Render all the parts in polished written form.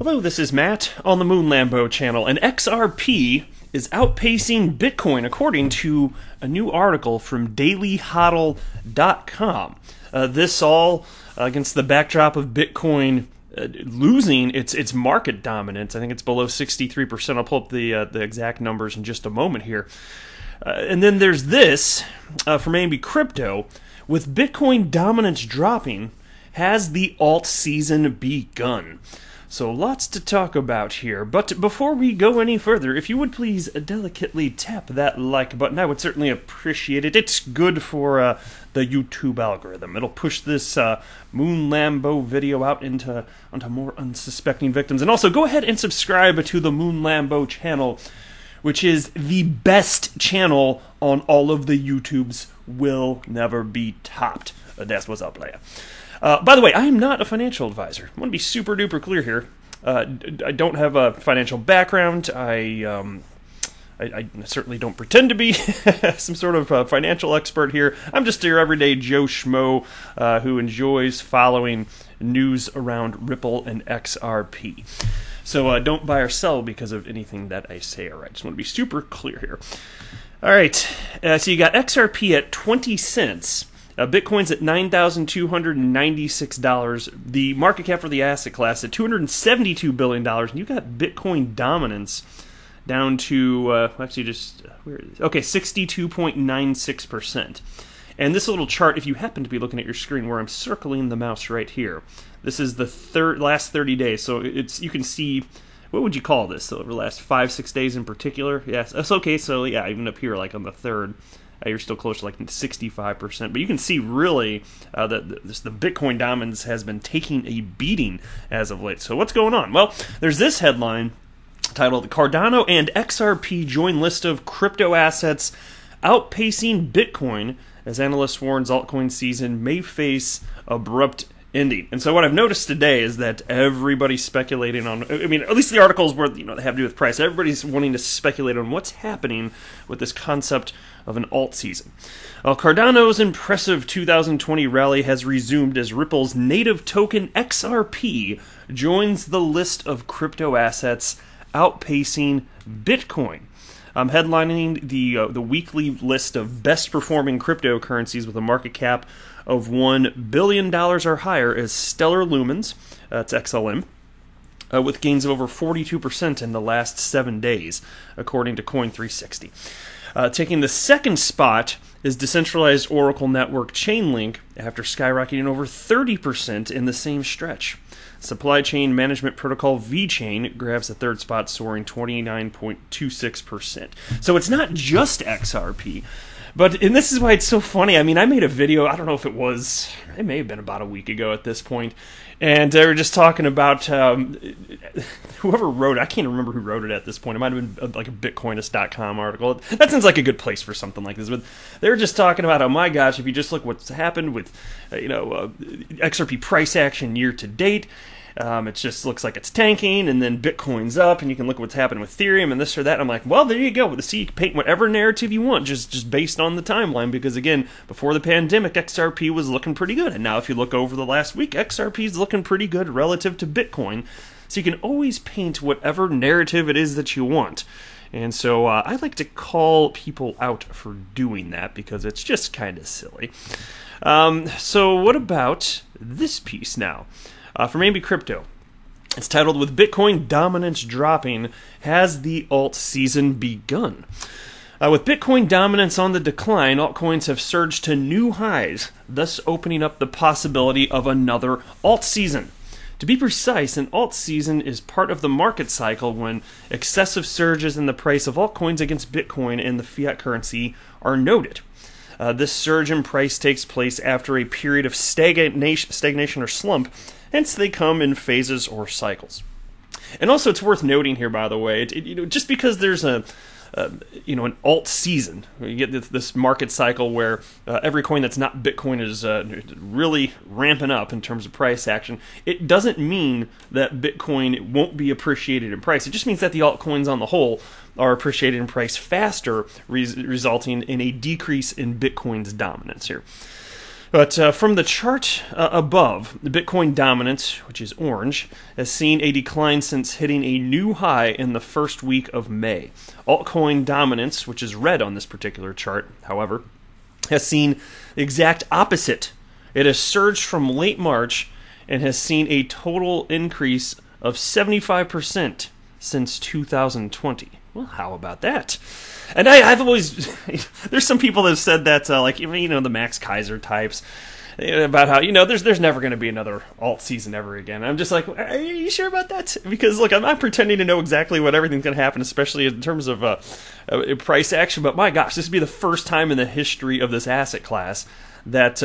Hello, this is Matt on the Moon Lambo channel, and XRP is outpacing Bitcoin according to a new article from dailyhodl.com. This all against the backdrop of Bitcoin losing its market dominance. I think it's below 63%. I'll pull up the exact numbers in just a moment here. And then there's this from AB Crypto. With Bitcoin dominance dropping, has the alt season begun? So lots to talk about here, but before we go any further, if you would please delicately tap that like button, I would certainly appreciate it. It's good for the YouTube algorithm. It'll push this Moon Lambo video out onto more unsuspecting victims. And also go ahead and subscribe to the Moon Lambo channel, which is the best channel on all of the YouTubes, will never be topped. That's what's up, player. By the way, I am not a financial advisor. I want to be super duper clear here. I don't have a financial background. I certainly don't pretend to be some sort of financial expert here. I'm just your everyday Joe Schmo who enjoys following news around Ripple and XRP. So don't buy or sell because of anything that I say. All right, just want to be super clear here. All right, so you got XRP at 20 cents. Bitcoin's at $9,296. The market cap for the asset class at $272 billion. And you got Bitcoin dominance down to, actually just, where is it? Okay, 62.96%. And this little chart, if you happen to be looking at your screen where I'm circling the mouse right here, this is the last 30 days. So you can see, what would you call this? So over the last 5-6 days in particular? Yes, that's okay. So yeah, even up here, like on the third, you're still close to like 65%. But you can see really that the Bitcoin dominance has been taking a beating as of late. So what's going on? Well, there's this headline titled Cardano and XRP join list of crypto assets outpacing Bitcoin as analyst warns altcoin season may face abrupt ending. And so what I've noticed today is that everybody's speculating on, I mean, at least the articles where, they have to do with price, everybody's wanting to speculate on what's happening with this concept of an alt season. Well, Cardano's impressive 2020 rally has resumed as Ripple's native token XRP joins the list of crypto assets outpacing Bitcoin. Headlining the weekly list of best performing cryptocurrencies with a market cap of $1 billion or higher is Stellar Lumens, that's XLM, with gains of over 42% in the last 7 days, according to Coin360. Taking the second spot is decentralized Oracle network Chainlink after skyrocketing over 30% in the same stretch. Supply chain management protocol VeChain grabs the third spot, soaring 29.26%. So it's not just XRP, and this is why it's so funny. I mean, I made a video, I don't know if it may have been about a week ago at this point, and they were just talking about whoever wrote it. I can't remember who wrote it at this point. It might have been like a Bitcoinist.com article. That sounds like a good place for something like this. But they were just talking about, oh my gosh, if you just look what's happened with XRP price action year to date, it just looks like it's tanking, and then Bitcoin's up, and you can look at what's happened with Ethereum and this or that. I'm like, well, there you go. See, you can paint whatever narrative you want, just based on the timeline, because again, before the pandemic, XRP was looking pretty good, and now if you look over the last week, XRP is looking pretty good relative to Bitcoin. So you can always paint whatever narrative it is that you want. And so I like to call people out for doing that because it's just kind of silly. So what about this piece now? From AB Crypto. It's titled, With Bitcoin Dominance Dropping, Has the Alt Season Begun? With Bitcoin dominance on the decline, altcoins have surged to new highs, thus opening up the possibility of another alt season. To be precise, an alt season is part of the market cycle when excessive surges in the price of altcoins against Bitcoin and the fiat currency are noted. This surge in price takes place after a period of stagnation or slump. Hence, they come in phases or cycles. And also, it's worth noting here, by the way, just because there's an alt season, you get this market cycle where every coin that's not Bitcoin is really ramping up in terms of price action. It doesn't mean that Bitcoin won't be appreciated in price. It just means that the altcoins on the whole are appreciated in price faster, resulting in a decrease in Bitcoin's dominance here. But from the chart above, the Bitcoin dominance, which is orange, has seen a decline since hitting a new high in the first week of May. Altcoin dominance, which is red on this particular chart, however, has seen the exact opposite. It has surged from late March and has seen a total increase of 75% since 2020. Well, how about that? And I've always, there's some people that have said that, like, the Max Kaiser types, about how, there's never going to be another alt season ever again. I'm just like, are you sure about that? Because, look, I'm not pretending to know exactly what everything's going to happen, especially in terms of price action, but my gosh, this would be the first time in the history of this asset class that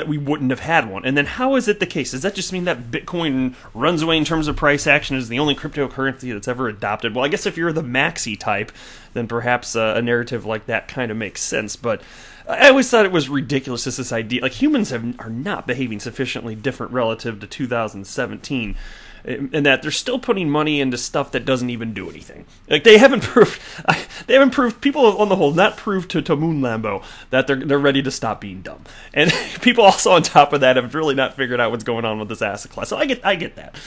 we wouldn't have had one. And then how is it the case? Does that just mean that Bitcoin runs away in terms of price action, is the only cryptocurrency that's ever adopted? Well, I guess if you're the maxi type, then perhaps a narrative like that kind of makes sense. But I always thought it was ridiculous, this idea. Like, humans are not behaving sufficiently different relative to 2017. And that they're still putting money into stuff that doesn't even do anything. Like, they haven't proved, people on the whole, not proved to Moon Lambo that they're ready to stop being dumb. And people also on top of that have really not figured out what's going on with this asset class. So I get that.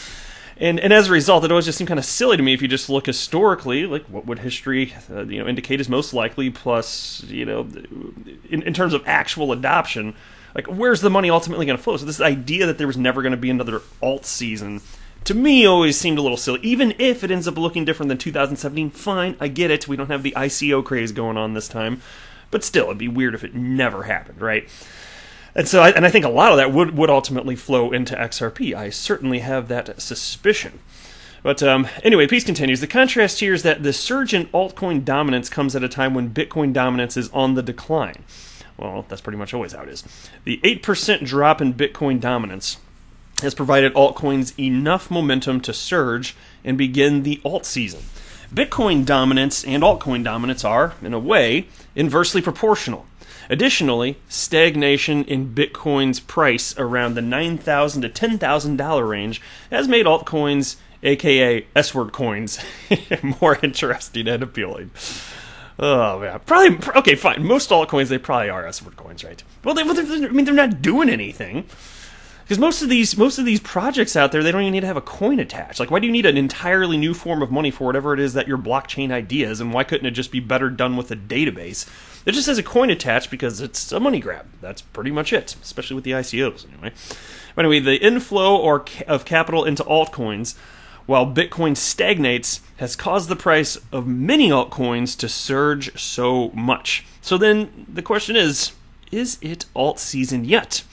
And as a result, it always just seemed kind of silly to me if you just look historically, like what would history indicate is most likely, plus, in terms of actual adoption, like, where's the money ultimately going to flow? So this idea that there was never going to be another alt season, to me, always seemed a little silly. Even if it ends up looking different than 2017, fine, I get it. We don't have the ICO craze going on this time. But still, it'd be weird if it never happened, right? And so, I think a lot of that would ultimately flow into XRP. I certainly have that suspicion. But anyway, piece continues. The contrast here is that the surge in altcoin dominance comes at a time when Bitcoin dominance is on the decline. Well, that's pretty much always how it is. The 8% drop in Bitcoin dominance has provided altcoins enough momentum to surge and begin the alt season. Bitcoin dominance and altcoin dominance are, in a way, inversely proportional. Additionally, stagnation in Bitcoin's price around the $9,000 to $10,000 range has made altcoins, aka S-word coins, more interesting and appealing. Oh, man. Probably, okay, fine. Most altcoins, they probably are S-word coins, right? Well, they're not doing anything. Because most of these projects out there, they don't even need to have a coin attached. Like, why do you need an entirely new form of money for whatever it is that your blockchain idea is, and why couldn't it just be better done with a database? It just has a coin attached because it's a money grab. That's pretty much it, especially with the ICOs, anyway. But anyway, the inflow of capital into altcoins, while Bitcoin stagnates, has caused the price of many altcoins to surge so much. So then the question is it alt season yet?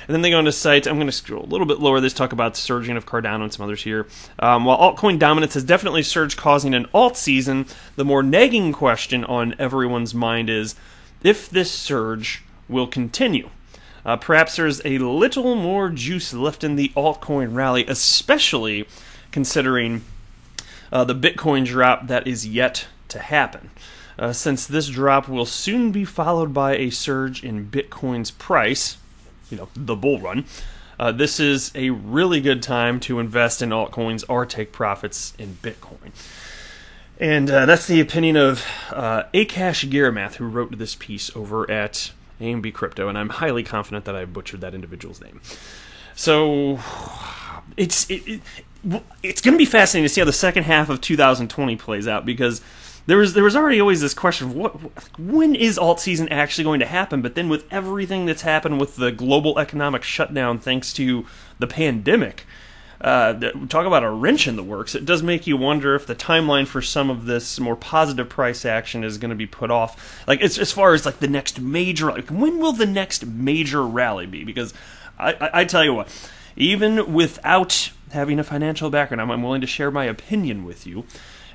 And then they go into site. I'm going to scroll a little bit lower. They talk about surging of Cardano and some others here. While altcoin dominance has definitely surged, causing an alt season, the more nagging question on everyone's mind is if this surge will continue. Perhaps there's a little more juice left in the altcoin rally, especially considering the Bitcoin drop that is yet to happen. Since this drop will soon be followed by a surge in Bitcoin's price, the bull run, this is a really good time to invest in altcoins or take profits in Bitcoin. And that's the opinion of Akash Garamath, who wrote this piece over at AMB Crypto, and I'm highly confident that I butchered that individual's name. So it's going to be fascinating to see how the second half of 2020 plays out, because there was already always this question of when is alt season actually going to happen? But then with everything that's happened with the global economic shutdown thanks to the pandemic, talk about a wrench in the works. It does make you wonder if the timeline for some of this more positive price action is going to be put off. Like, it's as far as like the next major, like, when will the next major rally be? Because I tell you what, even without having a financial background, I'm willing to share my opinion with you.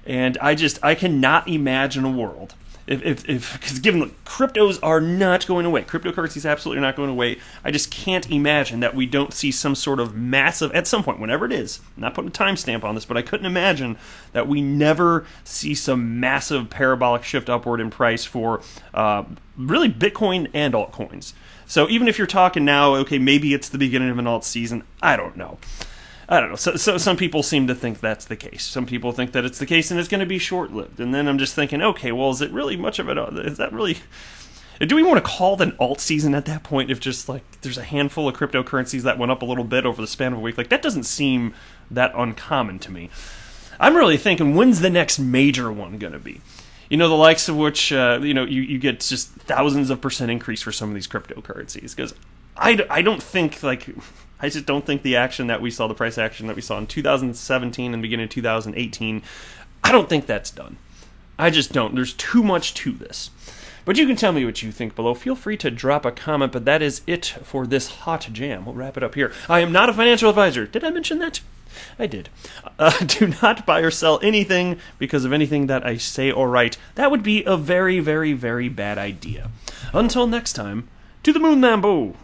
And I cannot imagine a world because given that cryptos are not going away, cryptocurrency is absolutely not going away. I just can't imagine that we don't see some sort of massive, at some point, whenever it is. I'm not putting a timestamp on this, but I couldn't imagine that we never see some massive parabolic shift upward in price for really Bitcoin and altcoins. So even if you're talking now, okay, maybe it's the beginning of an alt season, I don't know. So some people seem to think that's the case. Some people think that it's the case and it's going to be short-lived. And then I'm just thinking, okay, well, is it really much of it? Is that really? Do we want to call it an alt season at that point if just like there's a handful of cryptocurrencies that went up a little bit over the span of a week? Like, that doesn't seem that uncommon to me. I'm really thinking, when's the next major one going to be? You know, the likes of which, you get just thousands of % increase for some of these cryptocurrencies. Because I don't think, I just don't think the action that we saw, the price action that we saw in 2017 and beginning of 2018, I don't think that's done. I just don't. There's too much to this. But you can tell me what you think below. Feel free to drop a comment, but that is it for this hot jam. We'll wrap it up here. I am not a financial advisor. Did I mention that? I did. Do not buy or sell anything because of anything that I say or write. That would be a very, very, very bad idea. Until next time, to the moon, Lambo!